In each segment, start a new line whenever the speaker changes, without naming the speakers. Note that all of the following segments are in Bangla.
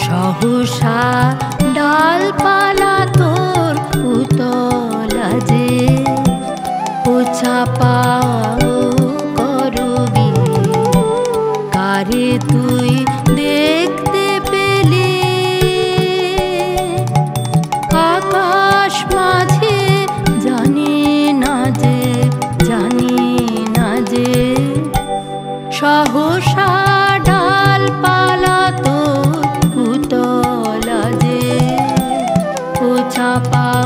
সহসা ডালপালা তোর উতলা যে পোছা পাও করবি কারে তুই দেখতে পেলি আকাশ মাঝে জানি না যে সহসা ডালপালা তোর উতলা যে পোছা পাও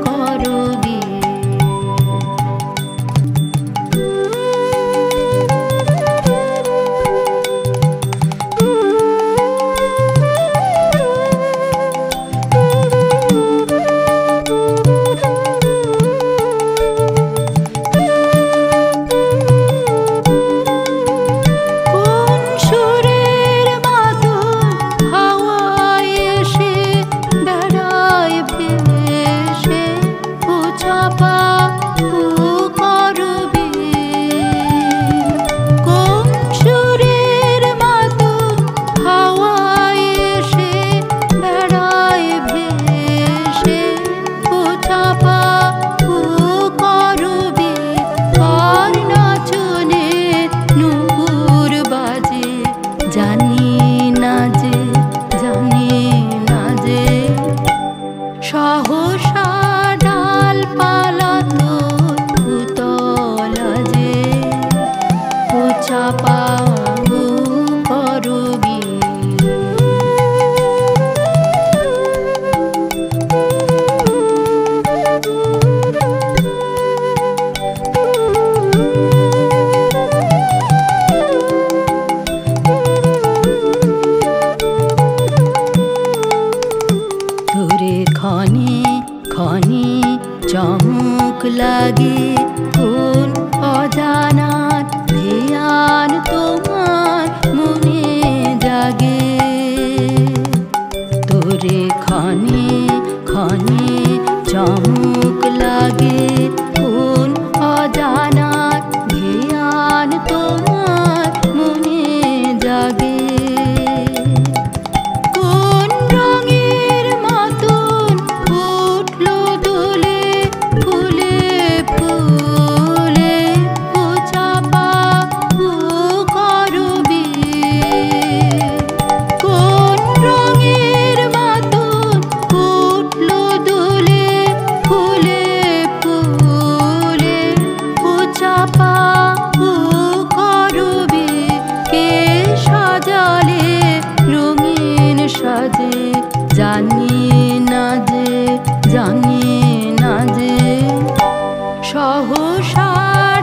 করবি সহসা ডালপালা তোর উতলা যে পোছা পাও করবি খনি চমক লাগে কোন অজানার ধ্যান তোমার মনে জাগে তোরে খনি চমক লাগে কোন অজানার ধ্যান তোমার মনে জাগে জানি না যে সহসা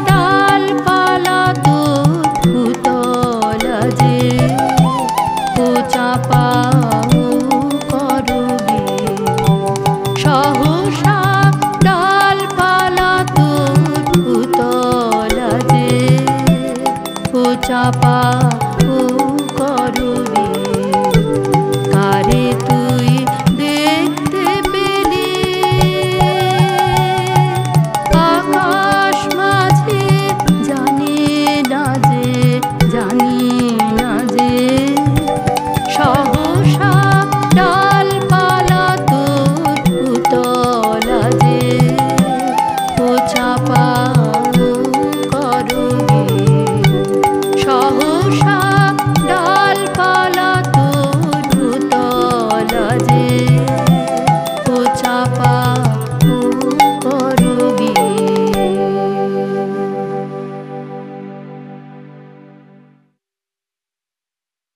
ডালপালা তোর উতলা যে পোছা পাও করবি সহসা ডালপালা তোর উতলা যে পোছা পাও